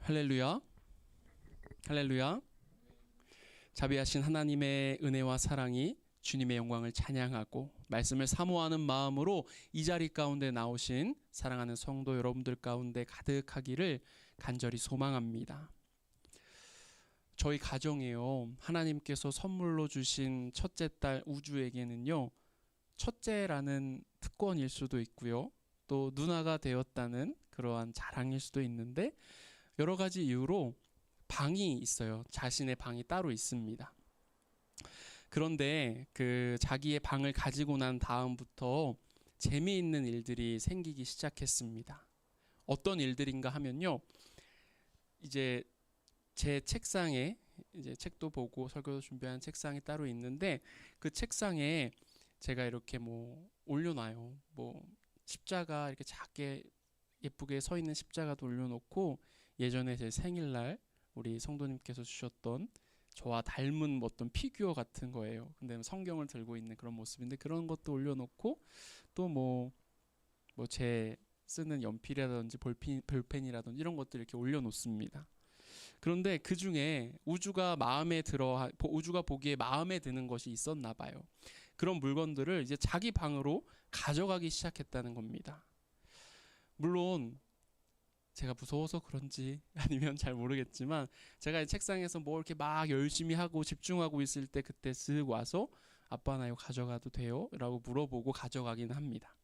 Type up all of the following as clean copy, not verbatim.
할렐루야, 할렐루야. 자비하신 하나님의 은혜와 사랑이 주님의 영광을 찬양하고 말씀을 사모하는 마음으로 이 자리 가운데 나오신 사랑하는 성도 여러분들 가운데 가득하기를 간절히 소망합니다. 저희 가정에요, 하나님께서 선물로 주신 첫째 딸 우주에게는요, 첫째라는 특권일 수도 있고요, 또 누나가 되었다는 그러한 자랑일 수도 있는데, 여러 가지 이유로 방이 있어요. 자신의 방이 따로 있습니다. 그런데 그 자기의 방을 가지고 난 다음부터 재미있는 일들이 생기기 시작했습니다. 어떤 일들인가 하면요, 이제 제 책상에 이제 책도 보고 설교도 준비한 책상이 따로 있는데, 그 책상에 제가 이렇게 뭐 올려놔요. 뭐 십자가 이렇게 작게 예쁘게 서 있는 십자가도 올려놓고, 예전에 제 생일날 우리 성도님께서 주셨던 저와 닮은 어떤 피규어 같은 거예요. 근데 성경을 들고 있는 그런 모습인데 그런 것도 올려놓고, 또 뭐 제 쓰는 연필이라든지 볼펜이라든지 이런 것들 이렇게 올려놓습니다. 그런데 그 중에 우주가 보기에 마음에 드는 것이 있었나 봐요. 그런 물건들을 이제 자기 방으로 가져가기 시작했다는 겁니다. 물론 제가 무서워서 그런지 아니면 잘 모르겠지만, 제가 책상에서 뭐 이렇게 막 열심히 하고 집중하고 있을 때 그때 쓱 와서 아빠 나 이거 가져가도 돼요? 라고 물어보고 가져가긴 합니다.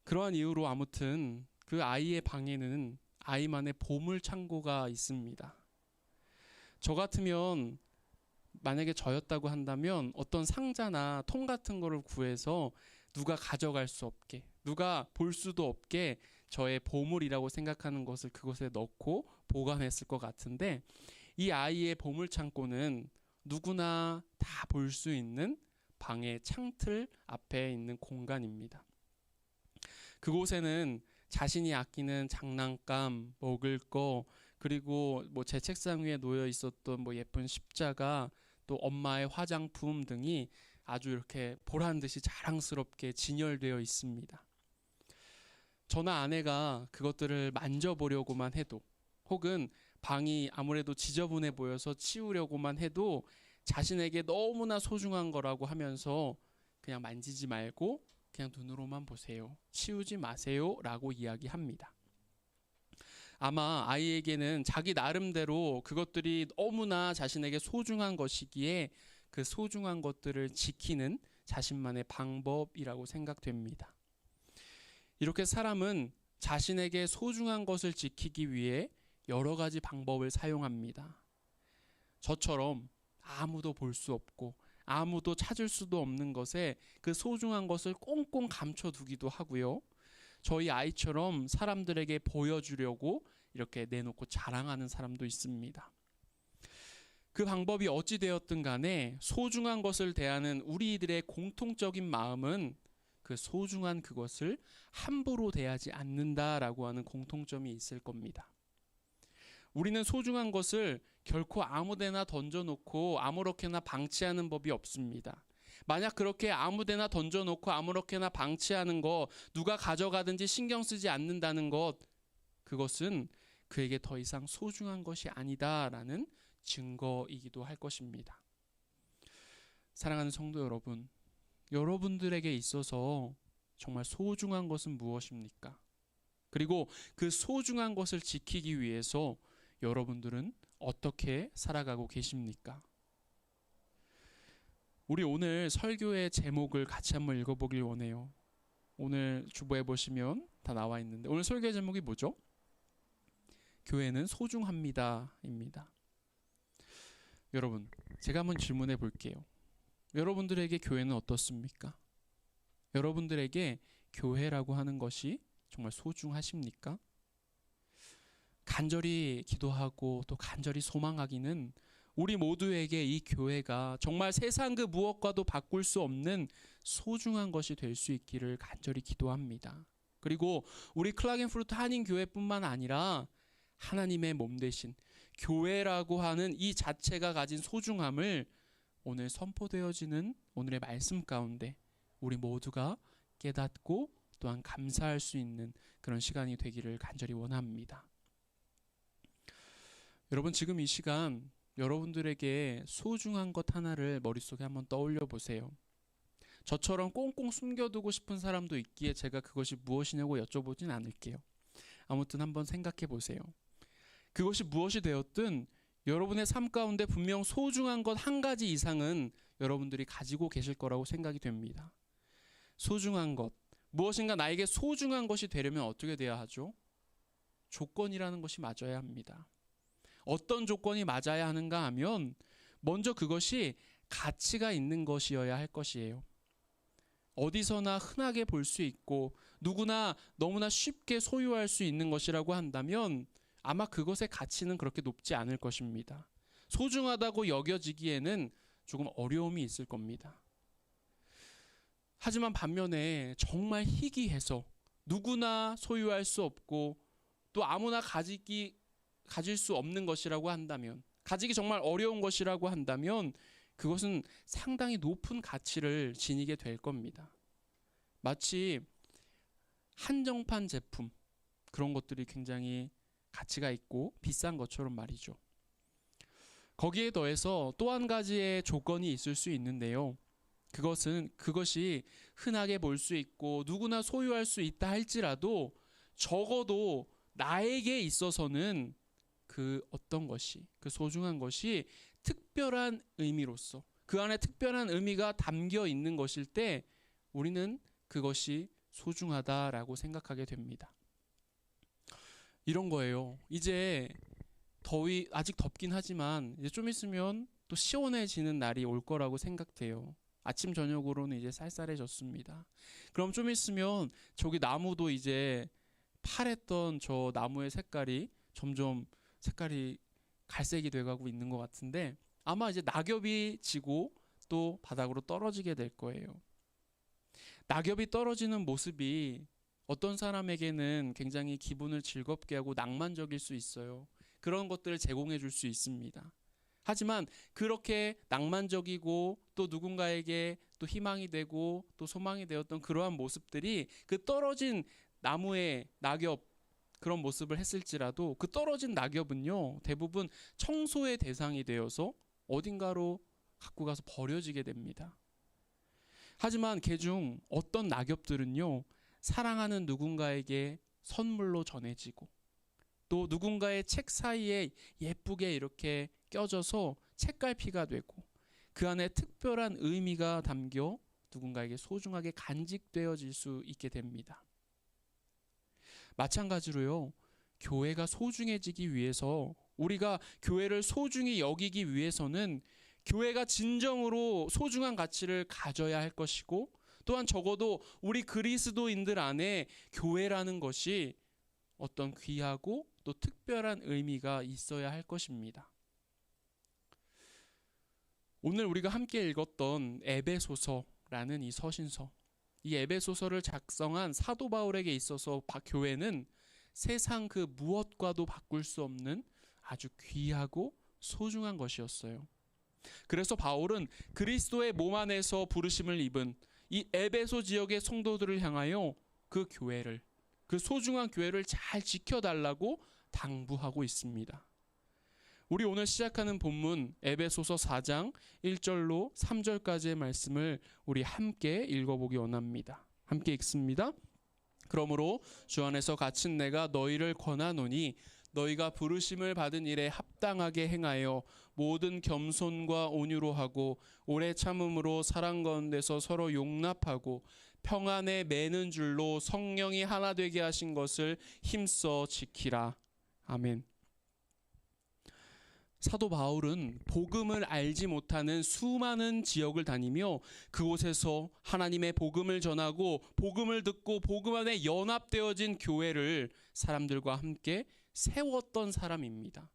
그러한 이유로 아무튼 그 아이의 방에는 아이만의 보물 창고가 있습니다. 저 같으면, 만약에 저였다고 한다면 어떤 상자나 통 같은 거를 구해서 누가 가져갈 수 없게, 누가 볼 수도 없게 저의 보물이라고 생각하는 것을 그곳에 넣고 보관했을 것 같은데, 이 아이의 보물 창고는 누구나 다 볼 수 있는 방의 창틀 앞에 있는 공간입니다. 그곳에는 자신이 아끼는 장난감, 먹을 거, 그리고 뭐 제 책상 위에 놓여 있었던 뭐 예쁜 십자가, 또 엄마의 화장품 등이 아주 이렇게 보란 듯이 자랑스럽게 진열되어 있습니다. 저나 아내가 그것들을 만져보려고만 해도, 혹은 방이 아무래도 지저분해 보여서 치우려고만 해도 자신에게 너무나 소중한 거라고 하면서 그냥 만지지 말고 그냥 눈으로만 보세요, 치우지 마세요 라고 이야기합니다. 아마 아이에게는 자기 나름대로 그것들이 너무나 자신에게 소중한 것이기에 그 소중한 것들을 지키는 자신만의 방법이라고 생각됩니다. 이렇게 사람은 자신에게 소중한 것을 지키기 위해 여러 가지 방법을 사용합니다. 저처럼 아무도 볼 수 없고 아무도 찾을 수도 없는 것에 그 소중한 것을 꽁꽁 감춰두기도 하고요. 저희 아이처럼 사람들에게 보여주려고 이렇게 내놓고 자랑하는 사람도 있습니다. 그 방법이 어찌 되었든 간에 소중한 것을 대하는 우리들의 공통적인 마음은 그 소중한 그것을 함부로 대하지 않는다라고 하는 공통점이 있을 겁니다. 우리는 소중한 것을 결코 아무데나 던져놓고 아무렇게나 방치하는 법이 없습니다. 만약 그렇게 아무데나 던져놓고 아무렇게나 방치하는 것, 누가 가져가든지 신경 쓰지 않는다는 것, 그것은 그에게 더 이상 소중한 것이 아니다라는 증거이기도 할 것입니다. 사랑하는 성도 여러분, 여러분들에게 있어서 정말 소중한 것은 무엇입니까? 그리고 그 소중한 것을 지키기 위해서 여러분들은 어떻게 살아가고 계십니까? 우리 오늘 설교의 제목을 같이 한번 읽어보길 원해요. 오늘 주보에 보시면 다 나와 있는데, 오늘 설교의 제목이 뭐죠? 교회는 소중합니다 입니다. 여러분, 제가 한번 질문해 볼게요. 여러분들에게 교회는 어떻습니까? 여러분들에게 교회라고 하는 것이 정말 소중하십니까? 간절히 기도하고 또 간절히 소망하기는 우리 모두에게 이 교회가 정말 세상 그 무엇과도 바꿀 수 없는 소중한 것이 될 수 있기를 간절히 기도합니다. 그리고 우리 클락앤프루트 한인교회뿐만 아니라 하나님의 몸 되신 교회라고 하는 이 자체가 가진 소중함을 오늘 선포되어지는 오늘의 말씀 가운데 우리 모두가 깨닫고 또한 감사할 수 있는 그런 시간이 되기를 간절히 원합니다. 여러분, 지금 이 시간 여러분들에게 소중한 것 하나를 머릿속에 한번 떠올려 보세요. 저처럼 꽁꽁 숨겨두고 싶은 사람도 있기에 제가 그것이 무엇이냐고 여쭤보진 않을게요. 아무튼 한번 생각해 보세요. 그것이 무엇이 되었든 여러분의 삶 가운데 분명 소중한 것 한 가지 이상은 여러분들이 가지고 계실 거라고 생각이 됩니다. 소중한 것, 무엇인가 나에게 소중한 것이 되려면 어떻게 돼야 하죠? 조건이라는 것이 맞아야 합니다. 어떤 조건이 맞아야 하는가 하면 먼저 그것이 가치가 있는 것이어야 할 것이에요. 어디서나 흔하게 볼 수 있고 누구나 너무나 쉽게 소유할 수 있는 것이라고 한다면 아마 그것의 가치는 그렇게 높지 않을 것입니다. 소중하다고 여겨지기에는 조금 어려움이 있을 겁니다. 하지만 반면에 정말 희귀해서 누구나 소유할 수 없고 또 아무나 가질 수 없는 것이라고 한다면, 가지기 정말 어려운 것이라고 한다면 그것은 상당히 높은 가치를 지니게 될 겁니다. 마치 한정판 제품, 그런 것들이 굉장히 가치가 있고 비싼 것처럼 말이죠. 거기에 더해서 또 한 가지의 조건이 있을 수 있는데요. 그것이 흔하게 볼 수 있고 누구나 소유할 수 있다 할지라도 적어도 나에게 있어서는 그 어떤 것이, 그 소중한 것이 특별한 의미로서 그 안에 특별한 의미가 담겨 있는 것일 때 우리는 그것이 소중하다라고 생각하게 됩니다. 이런 거예요. 이제 아직 덥긴 하지만 이제 좀 있으면 또 시원해지는 날이 올 거라고 생각돼요. 아침 저녁으로는 이제 쌀쌀해졌습니다. 그럼 좀 있으면 저기 나무도 이제 파랬던 저 나무의 색깔이 점점 색깔이 갈색이 돼가고 있는 것 같은데 아마 이제 낙엽이 지고 또 바닥으로 떨어지게 될 거예요. 낙엽이 떨어지는 모습이 어떤 사람에게는 굉장히 기분을 즐겁게 하고 낭만적일 수 있어요. 그런 것들을 제공해 줄 수 있습니다. 하지만 그렇게 낭만적이고 또 누군가에게 또 희망이 되고 또 소망이 되었던 그러한 모습들이 그 떨어진 나무의 낙엽 그런 모습을 했을지라도 그 떨어진 낙엽은요 대부분 청소의 대상이 되어서 어딘가로 갖고 가서 버려지게 됩니다. 하지만 그중 어떤 낙엽들은요 사랑하는 누군가에게 선물로 전해지고 또 누군가의 책 사이에 예쁘게 이렇게 껴져서 책갈피가 되고 그 안에 특별한 의미가 담겨 누군가에게 소중하게 간직되어질 수 있게 됩니다. 마찬가지로요, 교회가 소중해지기 위해서 우리가 교회를 소중히 여기기 위해서는 교회가 진정으로 소중한 가치를 가져야 할 것이고 또한 적어도 우리 그리스도인들 안에 교회라는 것이 어떤 귀하고 또 특별한 의미가 있어야 할 것입니다. 오늘 우리가 함께 읽었던 에베소서라는 이 서신서, 이 에베소서를 작성한 사도 바울에게 있어서 교회는 세상 그 무엇과도 바꿀 수 없는 아주 귀하고 소중한 것이었어요. 그래서 바울은 그리스도의 몸 안에서 부르심을 입은 이 에베소 지역의 성도들을 향하여 그 교회를, 그 소중한 교회를 잘 지켜달라고 당부하고 있습니다. 우리 오늘 시작하는 본문 에베소서 4장 1절로 3절까지의 말씀을 우리 함께 읽어보기 원합니다. 함께 읽습니다. 그러므로 주 안에서 갇힌 내가 너희를 권하노니 너희가 부르심을 받은 일에 합당하게 행하여 모든 겸손과 온유로 하고 오래 참음으로 사랑 가운데서 서로 용납하고 평안에 매는 줄로 성령이 하나 되게 하신 것을 힘써 지키라. 아멘. 사도 바울은 복음을 알지 못하는 수많은 지역을 다니며 그곳에서 하나님의 복음을 전하고 복음을 듣고 복음 안에 연합되어진 교회를 사람들과 함께 세웠던 사람입니다.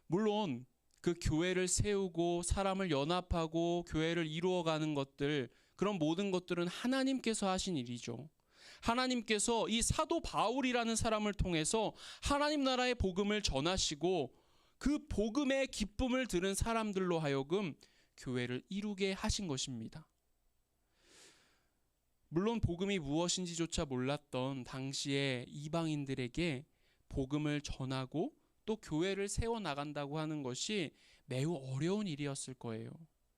물론 그 교회를 세우고 사람을 연합하고 교회를 이루어가는 것들, 그런 모든 것들은 하나님께서 하신 일이죠. 하나님께서 이 사도 바울이라는 사람을 통해서 하나님 나라의 복음을 전하시고 그 복음의 기쁨을 들은 사람들로 하여금 교회를 이루게 하신 것입니다. 물론 복음이 무엇인지조차 몰랐던 당시의 이방인들에게 복음을 전하고 또 교회를 세워나간다고 하는 것이 매우 어려운 일이었을 거예요.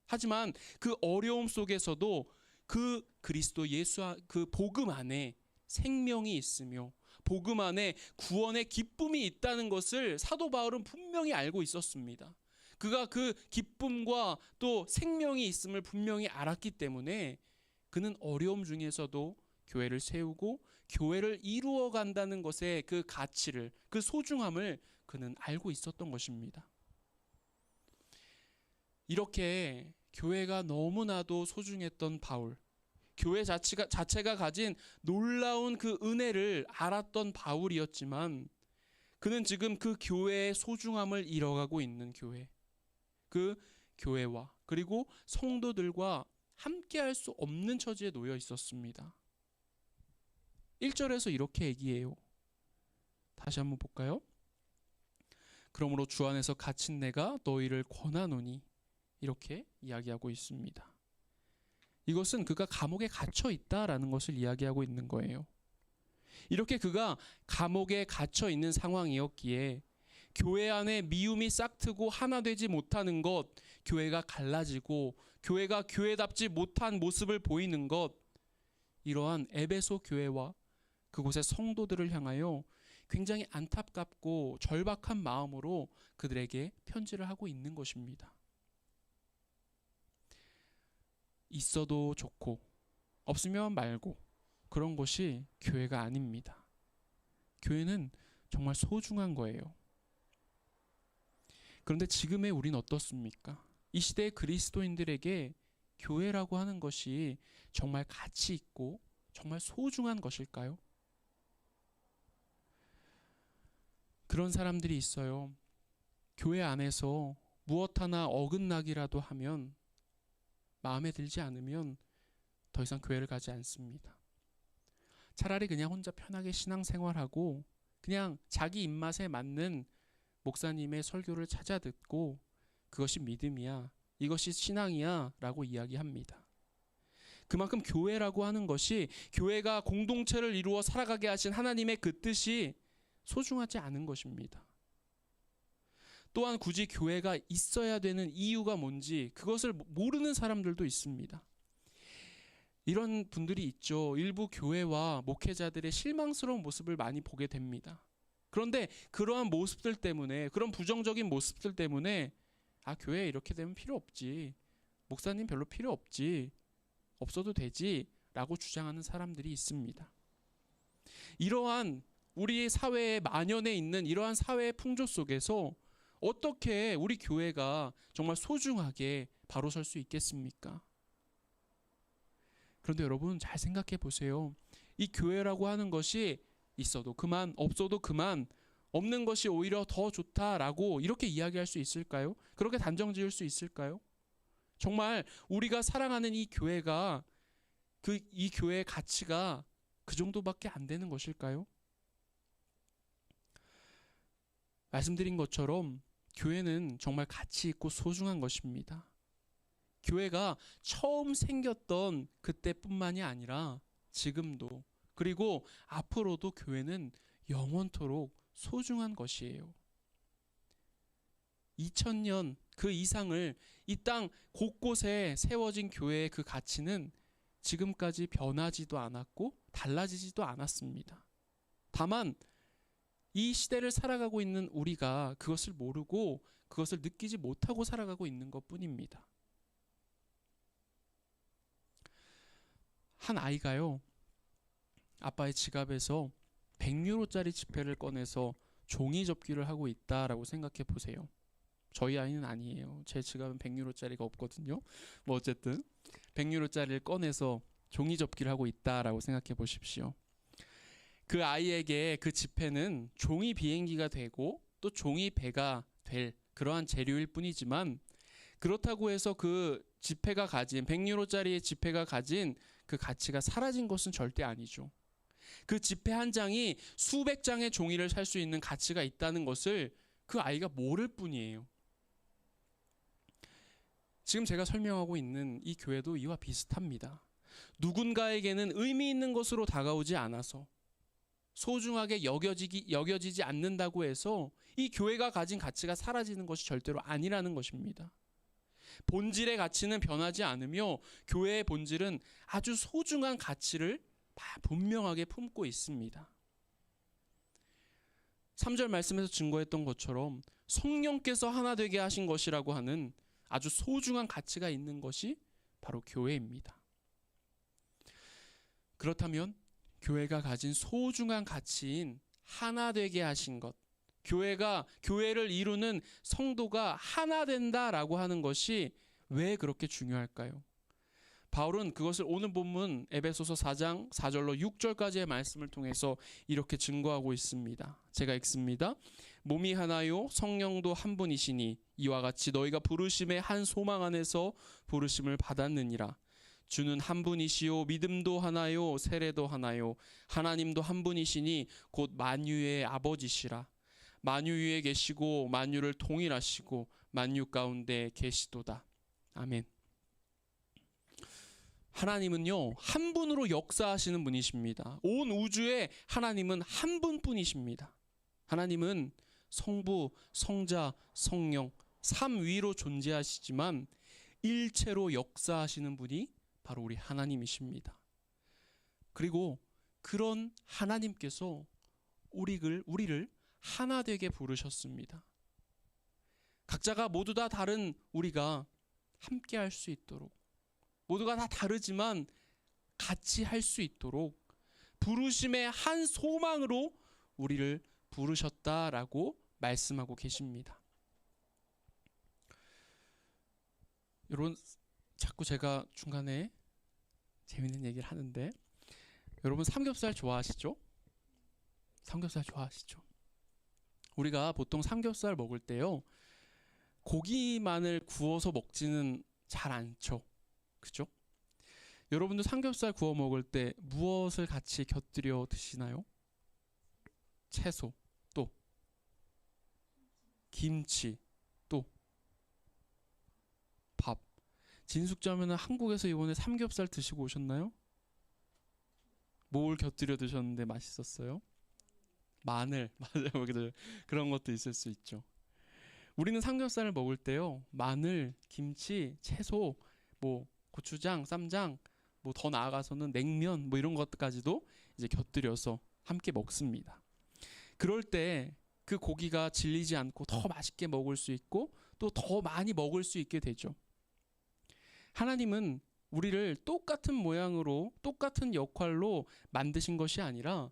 하지만 그 어려움 속에서도 그 그리스도 예수, 그 복음 안에 생명이 있으며 복음 안에 구원의 기쁨이 있다는 것을 사도 바울은 분명히 알고 있었습니다. 그가 그 기쁨과 또 생명이 있음을 분명히 알았기 때문에 그는 어려움 중에서도 교회를 세우고 교회를 이루어 간다는 것의 그 가치를, 그 소중함을 그는 알고 있었던 것입니다. 이렇게 교회가 너무나도 소중했던 바울, 교회 자체가 가진 놀라운 그 은혜를 알았던 바울이었지만 그는 지금 그 교회의 소중함을 잃어가고 있는 교회, 그 교회와 그리고 성도들과 함께할 수 없는 처지에 놓여 있었습니다. 1절에서 이렇게 얘기해요. 다시 한번 볼까요? 그러므로 주 안에서 갇힌 내가 너희를 권하노니, 이렇게 이야기하고 있습니다. 이것은 그가 감옥에 갇혀 있다라는 것을 이야기하고 있는 거예요. 이렇게 그가 감옥에 갇혀 있는 상황이었기에 교회 안에 미움이 싹트고 하나 되지 못하는 것, 교회가 갈라지고 교회가 교회답지 못한 모습을 보이는 것, 이러한 에베소 교회와 그곳의 성도들을 향하여 굉장히 안타깝고 절박한 마음으로 그들에게 편지를 하고 있는 것입니다. 있어도 좋고 없으면 말고 그런 것이 교회가 아닙니다. 교회는 정말 소중한 거예요. 그런데 지금의 우린 어떻습니까? 이 시대의 그리스도인들에게 교회라고 하는 것이 정말 가치 있고 정말 소중한 것일까요? 그런 사람들이 있어요. 교회 안에서 무엇 하나 어긋나기라도 하면, 마음에 들지 않으면 더 이상 교회를 가지 않습니다. 차라리 그냥 혼자 편하게 신앙생활하고 그냥 자기 입맛에 맞는 목사님의 설교를 찾아 듣고 그것이 믿음이야, 이것이 신앙이야 라고 이야기합니다. 그만큼 교회라고 하는 것이, 교회가 공동체를 이루어 살아가게 하신 하나님의 그 뜻이 소중하지 않은 것입니다. 또한 굳이 교회가 있어야 되는 이유가 뭔지 그것을 모르는 사람들도 있습니다. 이런 분들이 있죠. 일부 교회와 목회자들의 실망스러운 모습을 많이 보게 됩니다. 그런데 그러한 모습들 때문에, 그런 부정적인 모습들 때문에 교회 이렇게 되면 필요 없지, 목사님 별로 필요 없지, 없어도 되지 라고 주장하는 사람들이 있습니다. 이러한 우리 사회에 만연해 있는 이러한 사회의 풍조 속에서 어떻게 우리 교회가 정말 소중하게 바로 설 수 있겠습니까? 그런데 여러분 잘 생각해 보세요. 이 교회라고 하는 것이 있어도 그만, 없어도 그만, 없는 것이 오히려 더 좋다라고 이렇게 이야기할 수 있을까요? 그렇게 단정 지을 수 있을까요? 정말 우리가 사랑하는 이 교회가, 이 교회의 가치가 그 정도밖에 안 되는 것일까요? 말씀드린 것처럼 교회는 정말 가치 있고 소중한 것입니다. 교회가 처음 생겼던 그때뿐만이 아니라 지금도, 그리고 앞으로도 교회는 영원토록 소중한 것이에요. 2000년 그 이상을 이 땅 곳곳에 세워진 교회의 그 가치는 지금까지 변하지도 않았고 달라지지도 않았습니다. 다만 이 시대를 살아가고 있는 우리가 그것을 모르고 그것을 느끼지 못하고 살아가고 있는 것뿐입니다. 한 아이가요, 아빠의 지갑에서 100유로짜리 지폐를 꺼내서 종이 접기를 하고 있다라고 생각해 보세요. 저희 아이는 아니에요. 제 지갑은 100유로짜리가 없거든요. 뭐 어쨌든 100유로짜리를 꺼내서 종이 접기를 하고 있다라고 생각해 보십시오. 그 아이에게 그 지폐는 종이 비행기가 되고 또 종이 배가 될 그러한 재료일 뿐이지만, 그렇다고 해서 그 지폐가 가진 100유로짜리의 지폐가 가진 그 가치가 사라진 것은 절대 아니죠. 그 지폐 한 장이 수백 장의 종이를 살 수 있는 가치가 있다는 것을 그 아이가 모를 뿐이에요. 지금 제가 설명하고 있는 이 교회도 이와 비슷합니다. 누군가에게는 의미 있는 것으로 다가오지 않아서 소중하게 여겨지지 않는다고 해서 이 교회가 가진 가치가 사라지는 것이 절대로 아니라는 것입니다. 본질의 가치는 변하지 않으며 교회의 본질은 아주 소중한 가치를 분명하게 품고 있습니다. 3절 말씀에서 증거했던 것처럼 성령께서 하나 되게 하신 것이라고 하는 아주 소중한 가치가 있는 것이 바로 교회입니다. 그렇다면 교회가 가진 소중한 가치인 하나 되게 하신 것, 교회를 이루는 성도가 하나 된다라고 하는 것이 왜 그렇게 중요할까요? 바울은 그것을 오늘 본문 에베소서 4장 4절로 6절까지의 말씀을 통해서 이렇게 증거하고 있습니다. 제가 읽습니다. 몸이 하나요 성령도 한 분이시니 이와 같이 너희가 부르심의 한 소망 안에서 부르심을 받았느니라. 주는 한 분이시요 믿음도 하나요 세례도 하나요 하나님도 한 분이시니 곧 만유의 아버지시라. 만유 위에 계시고 만유를 통일하시고 만유 가운데 계시도다. 아멘. 하나님은요 한 분으로 역사하시는 분이십니다. 온 우주에 하나님은 한 분뿐이십니다. 하나님은 성부, 성자, 성령 삼위로 존재하시지만 일체로 역사하시는 분이 바로 우리 하나님이십니다. 그리고 그런 하나님께서 우리를 하나 되게 부르셨습니다. 각자가 모두 다 다른 우리가 함께 할 수 있도록, 모두가 다 다르지만 같이 할 수 있도록 부르심의 한 소망으로 우리를 부르셨다라고 말씀하고 계십니다. 여러분, 자꾸 제가 중간에 재밌는 얘기를 하는데, 여러분 삼겹살 좋아하시죠? 삼겹살 좋아하시죠? 우리가 보통 삼겹살 먹을 때요, 고기만을 구워서 먹지는 잘 않죠. 그죠? 여러분도 삼겹살 구워 먹을 때 무엇을 같이 곁들여 드시나요? 채소, 또 김치, 또 밥. 진숙자매는 한국에서 이번에 삼겹살 드시고 오셨나요? 뭘 곁들여 드셨는데 맛있었어요? 마늘. 맞아요. 그런 것도 있을 수 있죠. 우리는 삼겹살을 먹을 때요, 마늘, 김치, 채소, 고추장, 쌈장, 더 나아가서는 냉면, 이런 것까지도 이제 곁들여서 함께 먹습니다. 그럴 때 그 고기가 질리지 않고 더 맛있게 먹을 수 있고 또 더 많이 먹을 수 있게 되죠. 하나님은 우리를 똑같은 모양으로, 똑같은 역할로 만드신 것이 아니라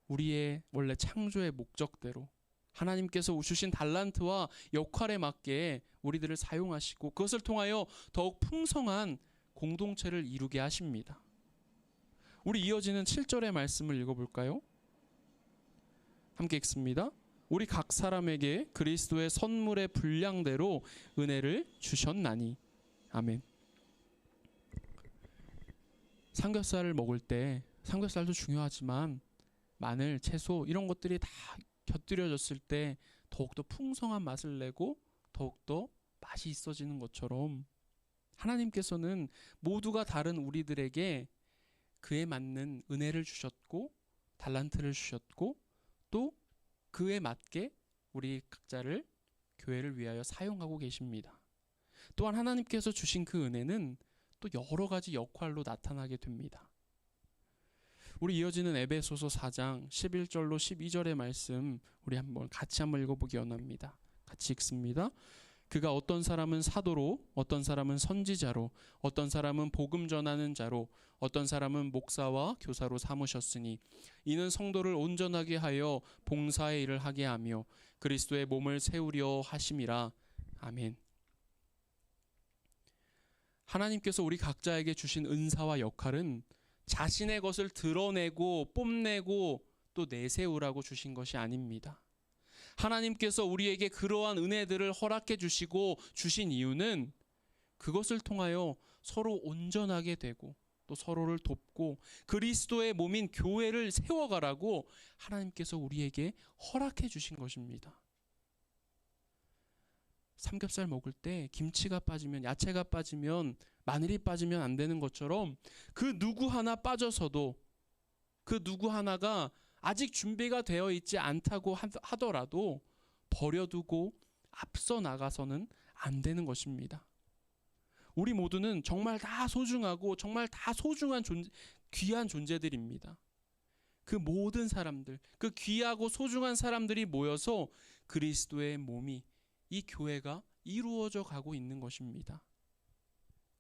우리의 원래 창조의 목적대로 하나님께서 주신 달란트와 역할에 맞게 우리들을 사용하시고 그것을 통하여 더욱 풍성한 공동체를 이루게 하십니다. 우리 이어지는 7절의 말씀을 읽어볼까요? 함께 읽습니다. 우리 각 사람에게 그리스도의 선물의 분량대로 은혜를 주셨나니. 아멘. 삼겹살을 먹을 때 삼겹살도 중요하지만 마늘, 채소 이런 것들이 다 곁들여졌을 때 더욱더 풍성한 맛을 내고 더욱더 맛이 있어지는 것처럼 하나님께서는 모두가 다른 우리들에게 그에 맞는 은혜를 주셨고 달란트를 주셨고 또 그에 맞게 우리 각자를 교회를 위하여 사용하고 계십니다. 또한 하나님께서 주신 그 은혜는 또 여러 가지 역할로 나타나게 됩니다. 우리 이어지는 에베소서 4장 11절로 12절의 말씀 우리 같이 한번 읽어보기 원합니다. 같이 읽습니다. 그가 어떤 사람은 사도로, 어떤 사람은 선지자로, 어떤 사람은 복음 전하는 자로, 어떤 사람은 목사와 교사로 삼으셨으니 이는 성도를 온전하게 하여 봉사의 일을 하게 하며 그리스도의 몸을 세우려 하심이라. 아멘. 하나님께서 우리 각자에게 주신 은사와 역할은 자신의 것을 드러내고 뽐내고 또 내세우라고 주신 것이 아닙니다. 하나님께서 우리에게 그러한 은혜들을 허락해 주시고 주신 이유는 그것을 통하여 서로 온전하게 되고 또 서로를 돕고 그리스도의 몸인 교회를 세워가라고 하나님께서 우리에게 허락해 주신 것입니다. 삼겹살 먹을 때 김치가 빠지면, 야채가 빠지면, 마늘이 빠지면 안 되는 것처럼 그 누구 하나 빠져서도, 그 누구 하나가 아직 준비가 되어 있지 않다고 하더라도 버려두고 앞서 나가서는 안 되는 것입니다. 우리 모두는 정말 다 소중하고 정말 다 소중한 귀한 존재들입니다. 그 모든 사람들, 그 귀하고 소중한 사람들이 모여서 그리스도의 몸이, 이 교회가 이루어져 가고 있는 것입니다.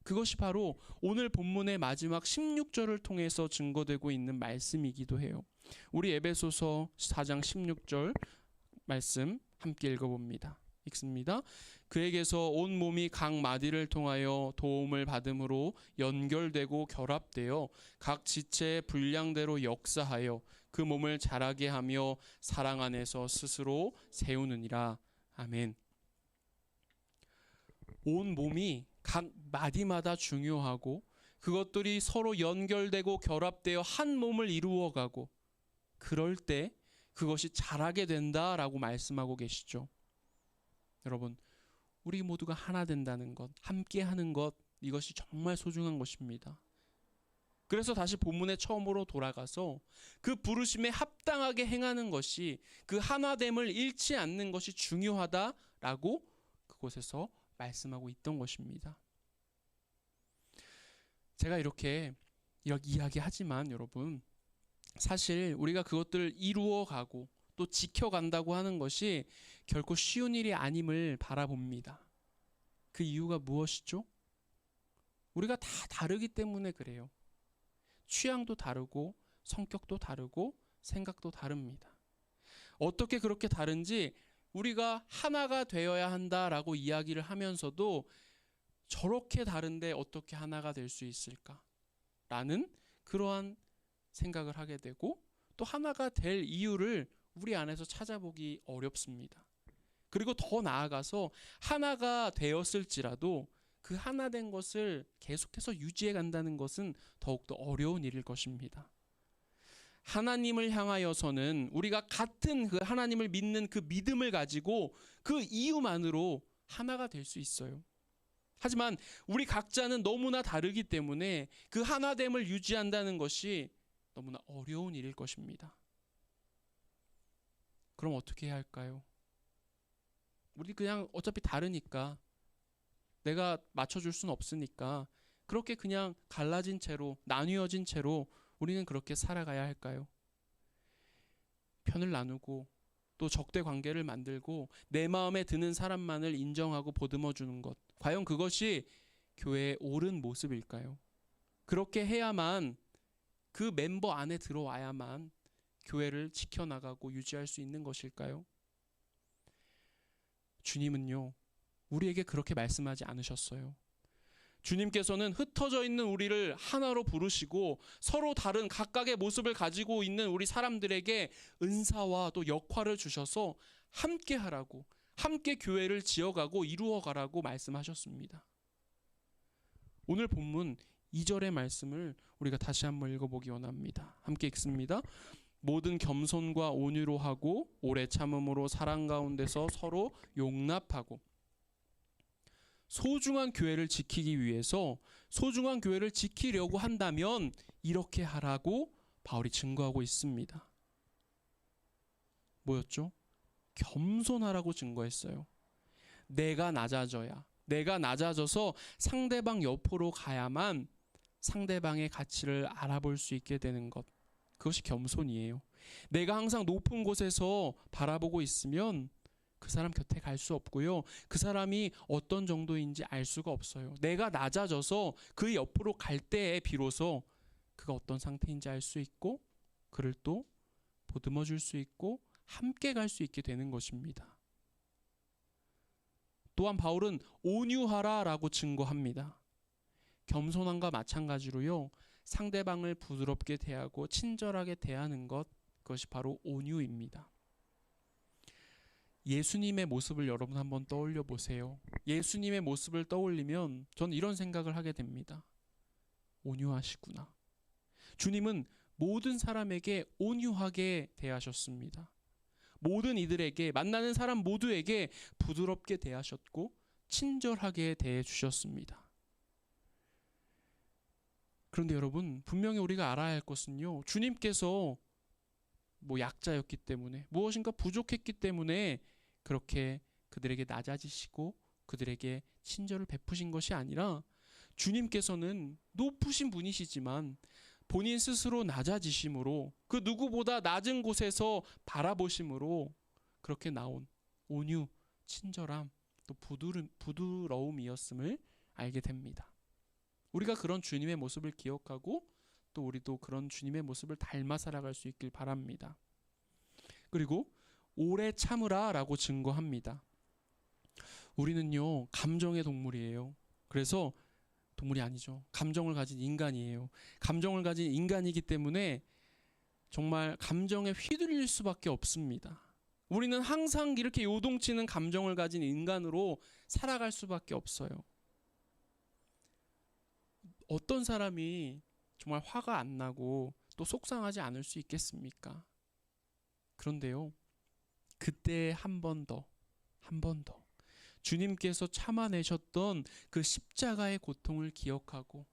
그것이 바로 오늘 본문의 마지막 16절을 통해서 증거되고 있는 말씀이기도 해요. 우리 에베소서 4장 16절 말씀 함께 읽어봅니다. 읽습니다. 그에게서 온 몸이 각 마디를 통하여 도움을 받음으로 연결되고 결합되어 각 지체의 분량대로 역사하여 그 몸을 자라게 하며 사랑 안에서 스스로 세우느니라. 아멘. 온 몸이 각 마디마다 중요하고 그것들이 서로 연결되고 결합되어 한 몸을 이루어가고, 그럴 때 그것이 자라게 된다라고 말씀하고 계시죠. 여러분, 우리 모두가 하나 된다는 것, 함께 하는 것, 이것이 정말 소중한 것입니다. 그래서 다시 본문의 처음으로 돌아가서 그 부르심에 합당하게 행하는 것이, 그 하나됨을 잃지 않는 것이 중요하다라고 그곳에서 말씀하고 있던 것입니다. 제가 이렇게 이야기하지만 여러분, 사실 우리가 그것들을 이루어가고 또 지켜간다고 하는 것이 결코 쉬운 일이 아님을 바라봅니다. 그 이유가 무엇이죠? 우리가 다 다르기 때문에 그래요. 취향도 다르고 성격도 다르고 생각도 다릅니다. 어떻게 그렇게 다른지 우리가 하나가 되어야 한다라고 이야기를 하면서도 저렇게 다른데 어떻게 하나가 될 수 있을까? 라는 그러한 생각을 하게 되고, 또 하나가 될 이유를 우리 안에서 찾아보기 어렵습니다. 그리고 더 나아가서 하나가 되었을지라도 그 하나 된 것을 계속해서 유지해 간다는 것은 더욱더 어려운 일일 것입니다. 하나님을 향하여서는 우리가 같은 그 하나님을 믿는 그 믿음을 가지고 그 이유만으로 하나가 될 수 있어요. 하지만 우리 각자는 너무나 다르기 때문에 그 하나됨을 유지한다는 것이 너무나 어려운 일일 것입니다. 그럼 어떻게 해야 할까요? 우리 그냥 어차피 다르니까, 내가 맞춰줄 수는 없으니까 그렇게 그냥 갈라진 채로, 나뉘어진 채로 우리는 그렇게 살아가야 할까요? 편을 나누고 또 적대 관계를 만들고 내 마음에 드는 사람만을 인정하고 보듬어 주는 것, 과연 그것이 교회의 옳은 모습일까요? 그렇게 해야만, 그 멤버 안에 들어와야만 교회를 지켜나가고 유지할 수 있는 것일까요? 주님은요, 우리에게 그렇게 말씀하지 않으셨어요. 주님께서는 흩어져 있는 우리를 하나로 부르시고 서로 다른 각각의 모습을 가지고 있는 우리 사람들에게 은사와 또 역할을 주셔서 함께 하라고, 함께 교회를 지어가고 이루어가라고 말씀하셨습니다. 오늘 본문 2절의 말씀을 우리가 다시 한번 읽어보기 원합니다. 함께 읽습니다. 모든 겸손과 온유로 하고 오래 참음으로 사랑 가운데서 서로 용납하고. 소중한 교회를 지키기 위해서, 소중한 교회를 지키려고 한다면 이렇게 하라고 바울이 증거하고 있습니다. 뭐였죠? 겸손하라고 증거했어요. 내가 낮아져야, 내가 낮아져서 상대방 옆으로 가야만 상대방의 가치를 알아볼 수 있게 되는 것, 그것이 겸손이에요. 내가 항상 높은 곳에서 바라보고 있으면 그 사람 곁에 갈 수 없고요, 그 사람이 어떤 정도인지 알 수가 없어요. 내가 낮아져서 그 옆으로 갈 때에 비로소 그가 어떤 상태인지 알 수 있고, 그를 또 보듬어 줄 수 있고 함께 갈 수 있게 되는 것입니다. 또한 바울은 온유하라라고 증거합니다. 겸손함과 마찬가지로요, 상대방을 부드럽게 대하고 친절하게 대하는 것, 그것이 바로 온유입니다. 예수님의 모습을 여러분 한번 떠올려 보세요. 예수님의 모습을 떠올리면 저는 이런 생각을 하게 됩니다. 온유하시구나. 주님은 모든 사람에게 온유하게 대하셨습니다. 모든 이들에게, 만나는 사람 모두에게 부드럽게 대하셨고 친절하게 대해 주셨습니다. 그런데 여러분, 분명히 우리가 알아야 할 것은요, 주님께서 약자였기 때문에, 무엇인가 부족했기 때문에 그렇게 그들에게 낮아지시고 그들에게 친절을 베푸신 것이 아니라, 주님께서는 높으신 분이시지만 본인 스스로 낮아지심으로, 그 누구보다 낮은 곳에서 바라보심으로 그렇게 나온 온유, 친절함, 또 부드러움이었음을 알게 됩니다. 우리가 그런 주님의 모습을 기억하고 또 우리도 그런 주님의 모습을 닮아 살아갈 수 있길 바랍니다. 그리고 오래 참으라 라고 증거합니다. 우리는요, 감정의 동물이에요. 그래서 동물이 아니죠. 감정을 가진 인간이에요. 감정을 가진 인간이기 때문에 정말 감정에 휘둘릴 수밖에 없습니다. 우리는 항상 이렇게 요동치는 감정을 가진 인간으로 살아갈 수밖에 없어요. 어떤 사람이 정말 화가 안 나고 또 속상하지 않을 수 있겠습니까? 그런데요, 그때 한 번 더 주님께서 참아내셨던 그 십자가의 고통을 기억하고,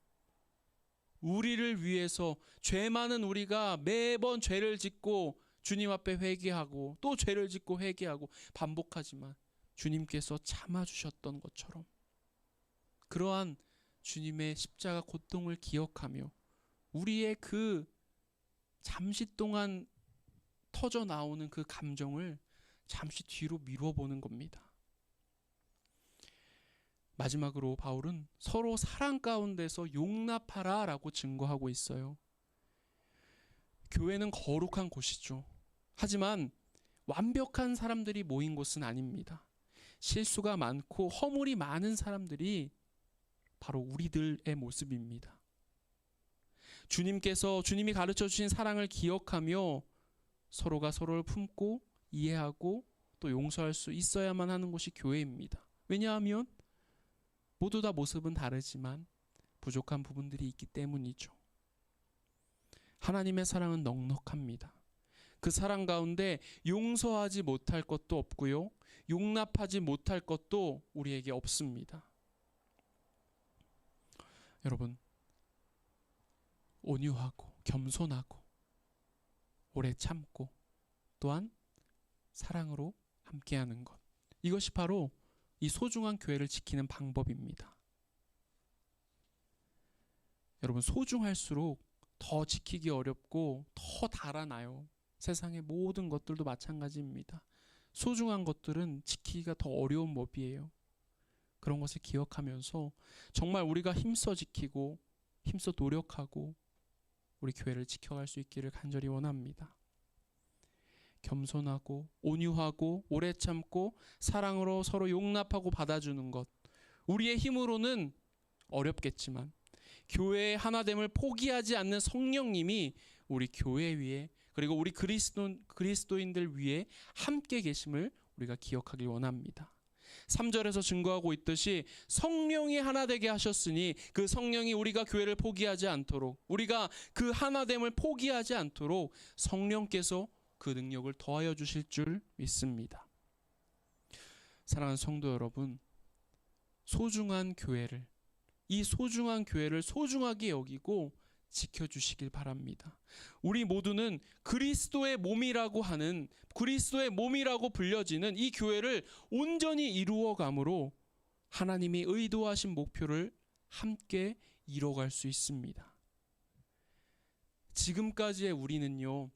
우리를 위해서, 죄 많은 우리가 매번 죄를 짓고 주님 앞에 회개하고 또 죄를 짓고 회개하고 반복하지만 주님께서 참아주셨던 것처럼, 그러한 주님의 십자가 고통을 기억하며 우리의 그 잠시 동안 터져 나오는 그 감정을 잠시 뒤로 미뤄보는 겁니다. 마지막으로 바울은 서로 사랑 가운데서 용납하라 라고 증거하고 있어요. 교회는 거룩한 곳이죠. 하지만 완벽한 사람들이 모인 곳은 아닙니다. 실수가 많고 허물이 많은 사람들이 바로 우리들의 모습입니다. 주님이 가르쳐 주신 사랑을 기억하며 서로가 서로를 품고 이해하고 또 용서할 수 있어야만 하는 곳이 교회입니다. 왜냐하면 모두 다 모습은 다르지만 부족한 부분들이 있기 때문이죠. 하나님의 사랑은 넉넉합니다. 그 사랑 가운데 용서하지 못할 것도 없고요, 용납하지 못할 것도 우리에게 없습니다. 여러분, 온유하고 겸손하고 오래 참고 또한 사랑으로 함께하는 것, 이것이 바로 이 소중한 교회를 지키는 방법입니다. 여러분, 소중할수록 더 지키기 어렵고 더 달아나요. 세상의 모든 것들도 마찬가지입니다. 소중한 것들은 지키기가 더 어려운 법이에요. 그런 것을 기억하면서 정말 우리가 힘써 지키고 힘써 노력하고 우리 교회를 지켜갈 수 있기를 간절히 원합니다. 겸손하고 온유하고 오래 참고 사랑으로 서로 용납하고 받아주는 것, 우리의 힘으로는 어렵겠지만 교회의 하나됨을 포기하지 않는 성령님이 우리 교회 위에, 그리고 우리 그리스도인들 위에 함께 계심을 우리가 기억하길 원합니다. 3절에서 증거하고 있듯이 성령이 하나 되게 하셨으니 그 성령이 우리가 교회를 포기하지 않도록, 우리가 그 하나됨을 포기하지 않도록 성령께서 그 능력을 더하여 주실 줄 믿습니다. 사랑하는 성도 여러분, 이 소중한 교회를 소중하게 여기고 지켜주시길 바랍니다. 우리 모두는 그리스도의 몸이라고 불려지는 이 교회를 온전히 이루어감으로 하나님이 의도하신 목표를 함께 이뤄갈 수 있습니다. 지금까지의 우리는요,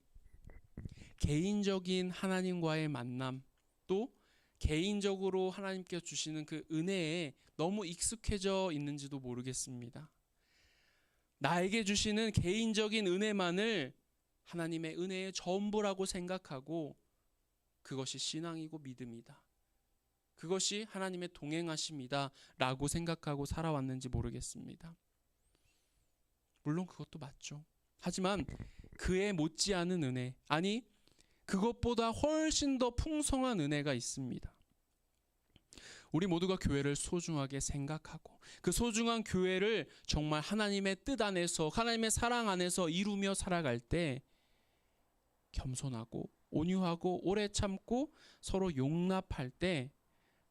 개인적인 하나님과의 만남, 또 개인적으로 하나님께서 주시는 그 은혜에 너무 익숙해져 있는지도 모르겠습니다. 나에게 주시는 개인적인 은혜만을 하나님의 은혜의 전부라고 생각하고 그것이 신앙이고 믿음이다, 그것이 하나님의 동행하심이다 라고 생각하고 살아왔는지 모르겠습니다. 물론 그것도 맞죠. 하지만 그에 못지않은 은혜, 아니 그것보다 훨씬 더 풍성한 은혜가 있습니다. 우리 모두가 교회를 소중하게 생각하고 그 소중한 교회를 정말 하나님의 뜻 안에서, 하나님의 사랑 안에서 이루며 살아갈 때 겸손하고 온유하고 오래 참고 서로 용납할 때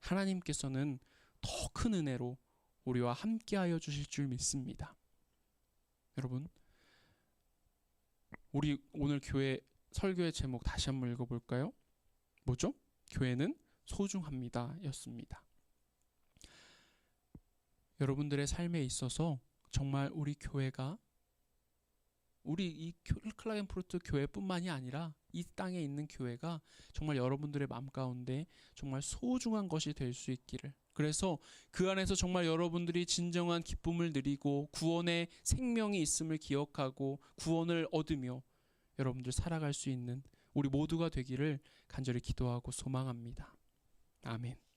하나님께서는 더 큰 은혜로 우리와 함께하여 주실 줄 믿습니다. 여러분, 우리 오늘 교회 설교의 제목 다시 한번 읽어볼까요? 뭐죠? 교회는 소중합니다 였습니다. 여러분들의 삶에 있어서 정말 우리 교회가, 우리 이 클라겐푸르트 교회뿐만이 아니라 이 땅에 있는 교회가 정말 여러분들의 마음 가운데 정말 소중한 것이 될 수 있기를, 그래서 그 안에서 정말 여러분들이 진정한 기쁨을 누리고 구원의 생명이 있음을 기억하고 구원을 얻으며 여러분들 살아갈 수 있는 우리 모두가 되기를 간절히 기도하고 소망합니다. 아멘.